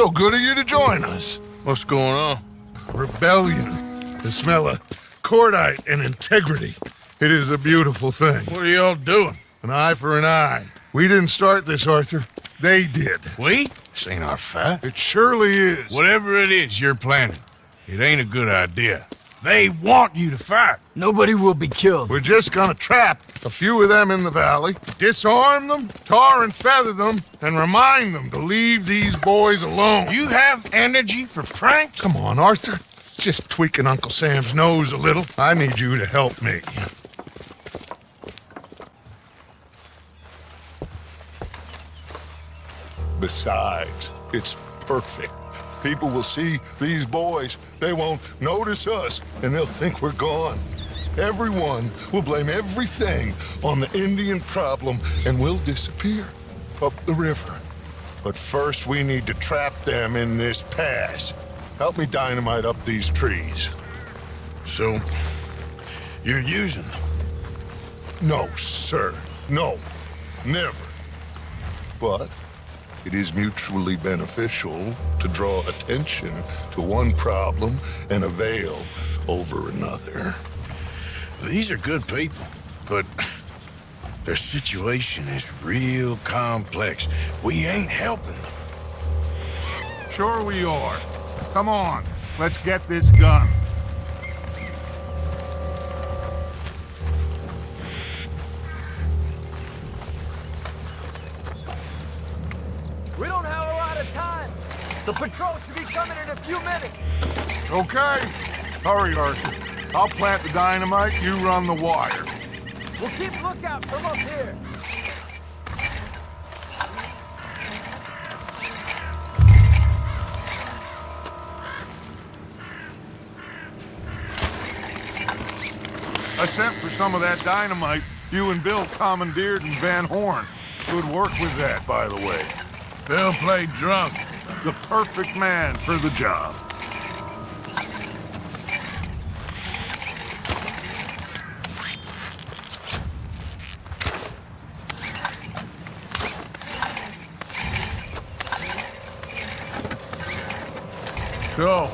So good of you to join us. What's going on? Rebellion. The smell of cordite and integrity. It is a beautiful thing. What are y'all doing? An eye for an eye. We didn't start this, Arthur. They did. We? This ain't our fight. It surely is. Whatever it is you're planning, it ain't a good idea. They want you to fight. Nobody will be killed. We're just gonna trap a few of them in the valley, disarm them, tar and feather them, and remind them to leave these boys alone. You have energy for pranks? Come on, Arthur. Just tweaking Uncle Sam's nose a little. I need you to help me. Besides, it's perfect. People will see these boys. They won't notice us, and they'll think we're gone. Everyone will blame everything on the Indian problem, and we'll disappear up the river. But first, we need to trap them in this pass. Help me dynamite up these trees. So, you're using them? No, sir. No. Never. But it is mutually beneficial to draw attention to one problem and avail over another. These are good people, but their situation is real complex. We ain't helping them. Sure we are. Come on, let's get this done. We don't have a lot of time. The patrol should be coming in a few minutes. Okay. Hurry, Arthur. I'll plant the dynamite, you run the wire. We'll keep lookout from up here. I sent for some of that dynamite you and Bill commandeered in Van Horn. Good work with that, by the way. Bill played drunk. The perfect man for the job. So,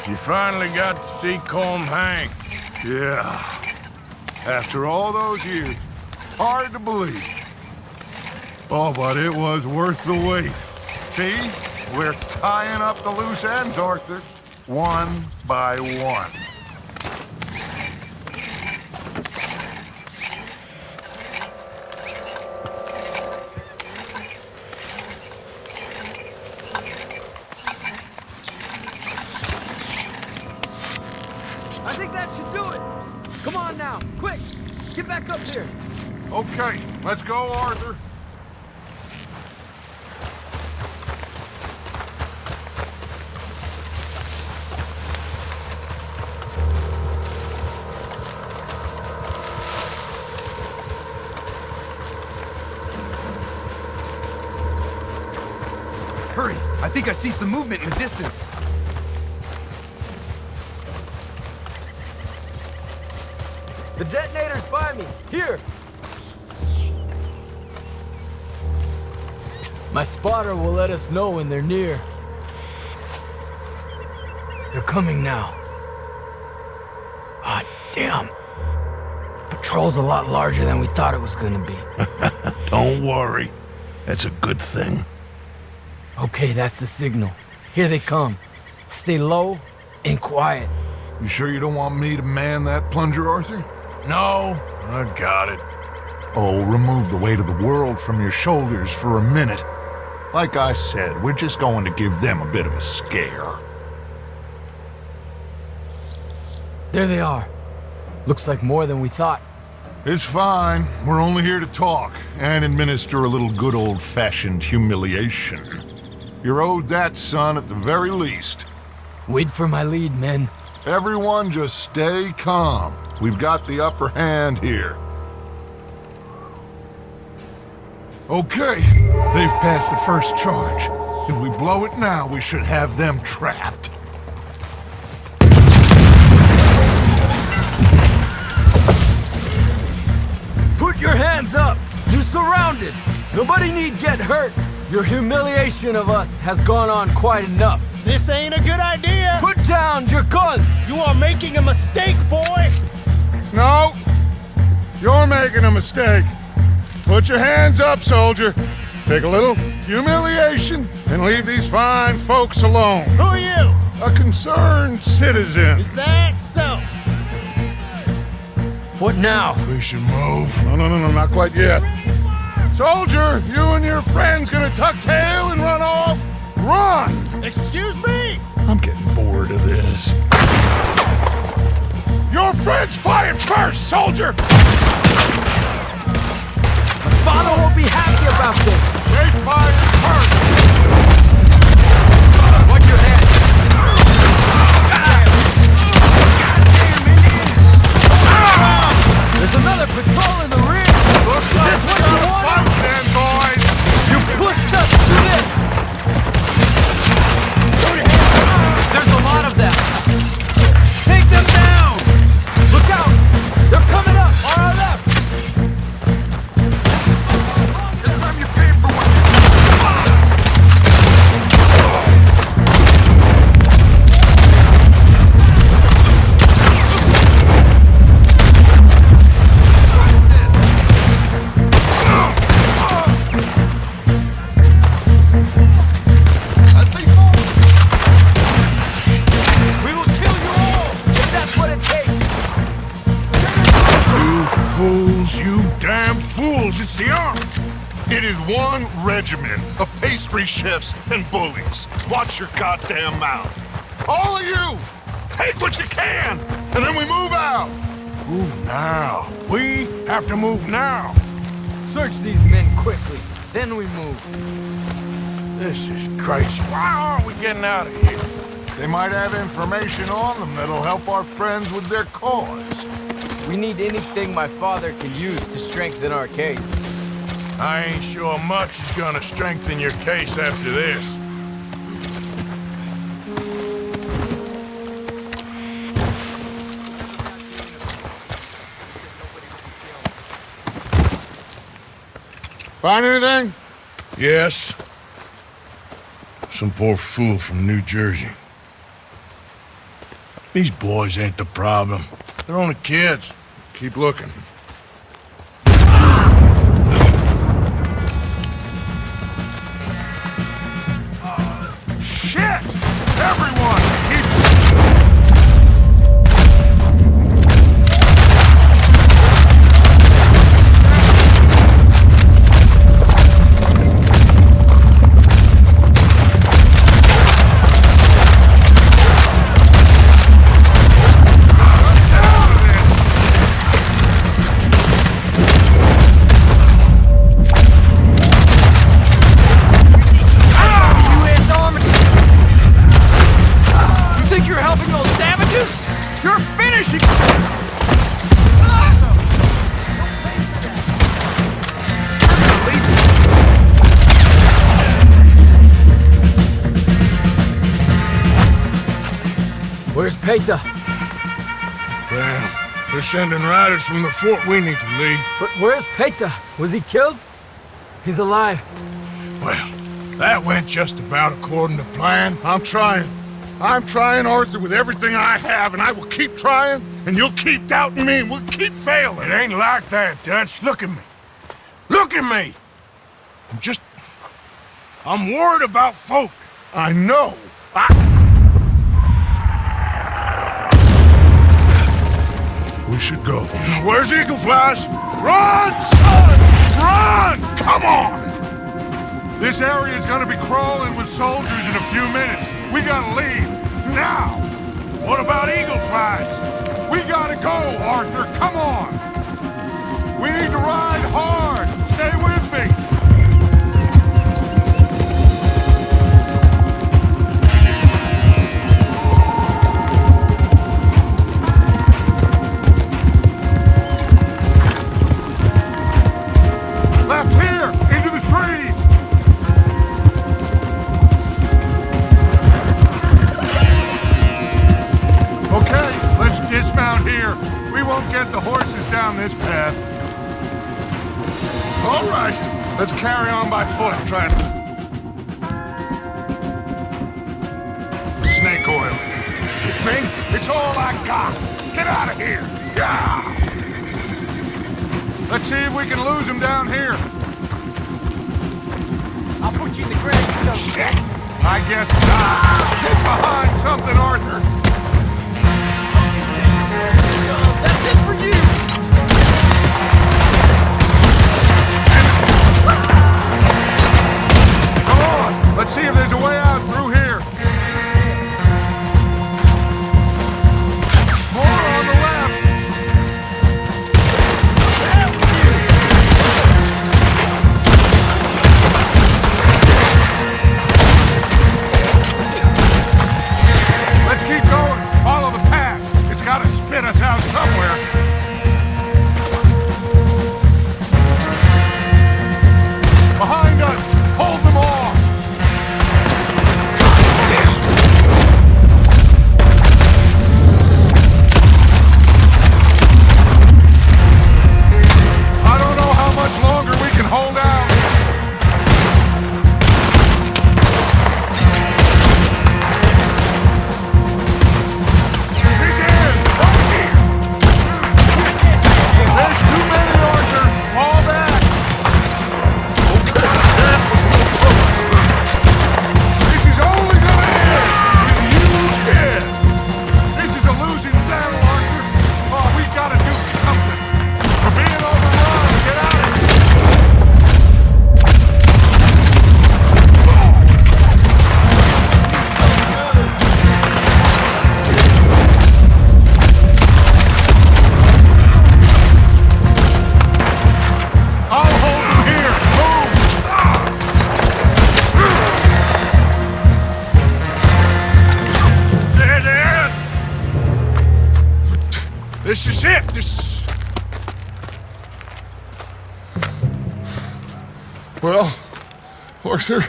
you finally got to see Colm hang. Yeah. After all those years, hard to believe. Oh, but it was worth the wait. See? We're tying up the loose ends, Arthur. One by one. I think that should do it. Come on now, quick. Get back up here. Okay, let's go, Arthur. Hurry! I think I see some movement in the distance. The detonator's by me. Here. My spotter will let us know when they're near. They're coming now. Ah, damn. The patrol's a lot larger than we thought it was gonna be. Don't worry. That's a good thing. Okay, that's the signal. Here they come. Stay low and quiet. You sure you don't want me to man that plunger, Arthur? No, I got it. Oh, remove the weight of the world from your shoulders for a minute. Like I said, we're just going to give them a bit of a scare. There they are. Looks like more than we thought. It's fine. We're only here to talk and administer a little good old-fashioned humiliation. You're owed that, son, at the very least. Wait for my lead, men. Everyone just stay calm. We've got the upper hand here. Okay, they've passed the first charge. If we blow it now, we should have them trapped. Put your hands up! You're surrounded! Nobody need get hurt! Your humiliation of us has gone on quite enough. This ain't a good idea! Put down your guns! You are making a mistake, boy! No! You're making a mistake. Put your hands up, soldier. Take a little humiliation and leave these fine folks alone. Who are you? A concerned citizen. Is that so? What now? We should move. No, not quite yet. Soldier, you and your friends gonna tuck tail and run off? Run! Excuse me? I'm getting bored of this. Your friends flying first, soldier! Father won't be happy about this. They fired first! Watch your head. There's another patrol in the rear. Looks like this what you want? Then, boys! You pushed us to this. There's a lot of them. Take them down. Look out. They're coming up on our left. This time you paid for what we will kill you all if that's what it takes. You fools, you damn fools. It's the army. It is one regiment of pastry chefs and bullies. Watch your goddamn mouth. All of you, take what you can, and then we move out. Move now. We have to move now. Search these men quickly, then we move. This is crazy. Why aren't we getting out of here? They might have information on them that'll help our friends with their cause. We need anything my father can use to strengthen our case. I ain't sure much is gonna strengthen your case after this. Find anything? Yes. Some poor fool from New Jersey. These boys ain't the problem. They're only kids. Keep looking. Shit! Everyone, keep... Where's Peta? Damn. They're sending riders from the fort. We need to leave. But where's Peta? Was he killed? He's alive. Well, that went just about according to plan. I'm trying, Arthur, with everything I have, and I will keep trying, and you'll keep doubting me, and we'll keep failing. It ain't like that, Dutch. Look at me. Look at me! I'm worried about folk. I know. We should go. Where's Eagle Flies? Run, son! Run! Come on! This area is gonna be crawling with soldiers in a few minutes. We gotta leave. Now! What about Eagle Flies? We gotta go, Arthur. Come on! We need to ride hard. Stay with me. Left here, into the trees. Okay, let's dismount here. We won't get the horses down this path. All right, let's carry on by foot. Try to... think it's all I got. Get out of here. Yeah. Let's see if we can lose him down here. I'll put you in the grave, so... Shit! I guess not. Get behind something, Arthur. That's it for you! Come on, let's see if there's a way out through here. More on the left. Let's keep going. Follow the path. It's got to spit us out somewhere. Behind us! Hold them off! I don't know how much longer we can hold out. He's in! Right here! There's too many, Arthur! Fall back! This is only gonna end with you dead! This is a losing battle, Arthur! Oh, we gotta do something! We're being overrun! Get out of here! I'll hold them here! Move! Dead end! This is it. Well, Arthur,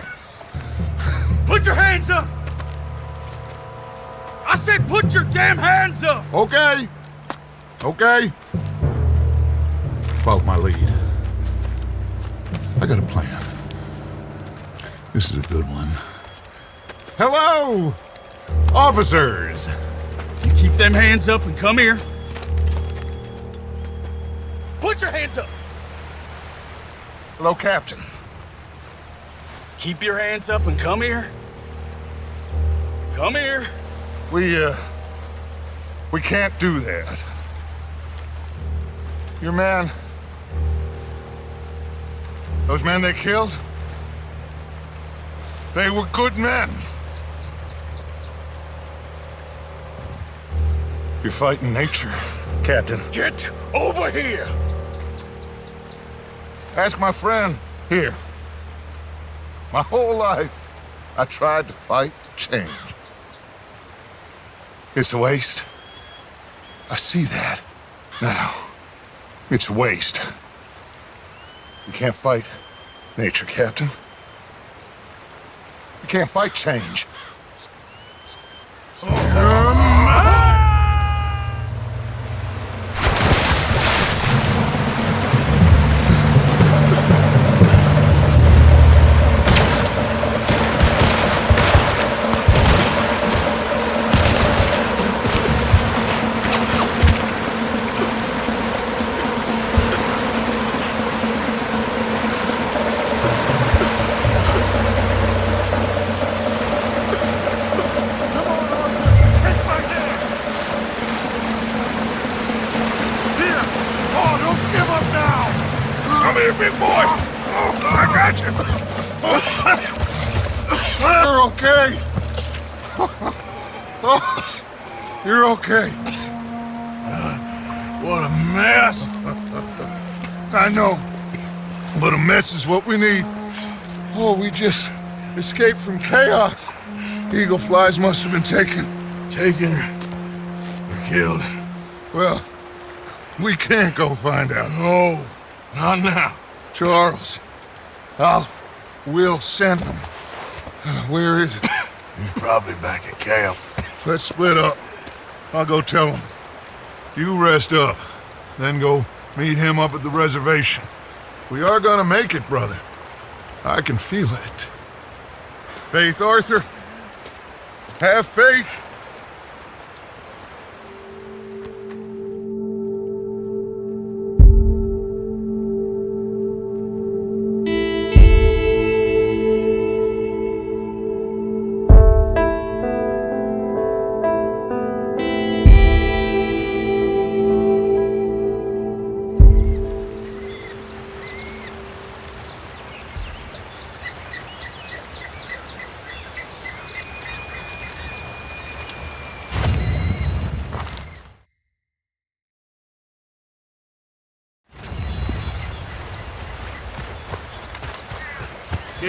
Put your hands up! I said put your damn hands up! okay. Okay. Follow my lead. I got a plan. This is a good one. Hello, officers. You keep them hands up and come here. Put your hands up! Hello, Captain. Keep your hands up and come here. Come here. We can't do that. Your man, those men they killed, they were good men. You're fighting nature, Captain. Get over here. Ask my friend here. My whole life, I tried to fight change. It's a waste. I see that now. It's waste. You can't fight nature, Captain. You can't fight change. Come here, big boy. I got you. You're okay. Oh, you're okay. What a mess. I know, but a mess is what we need. Oh, we just escaped from chaos. Eagle flies must have been taken. Taken or killed? Well, we can't go find out. No, not now. Charles, we'll send them. Where is it? He's probably back at camp. Let's split up. I'll go tell him. You rest up, then go meet him up at the reservation. We are gonna make it, brother. I can feel it. Faith, Arthur. Have faith.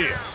here.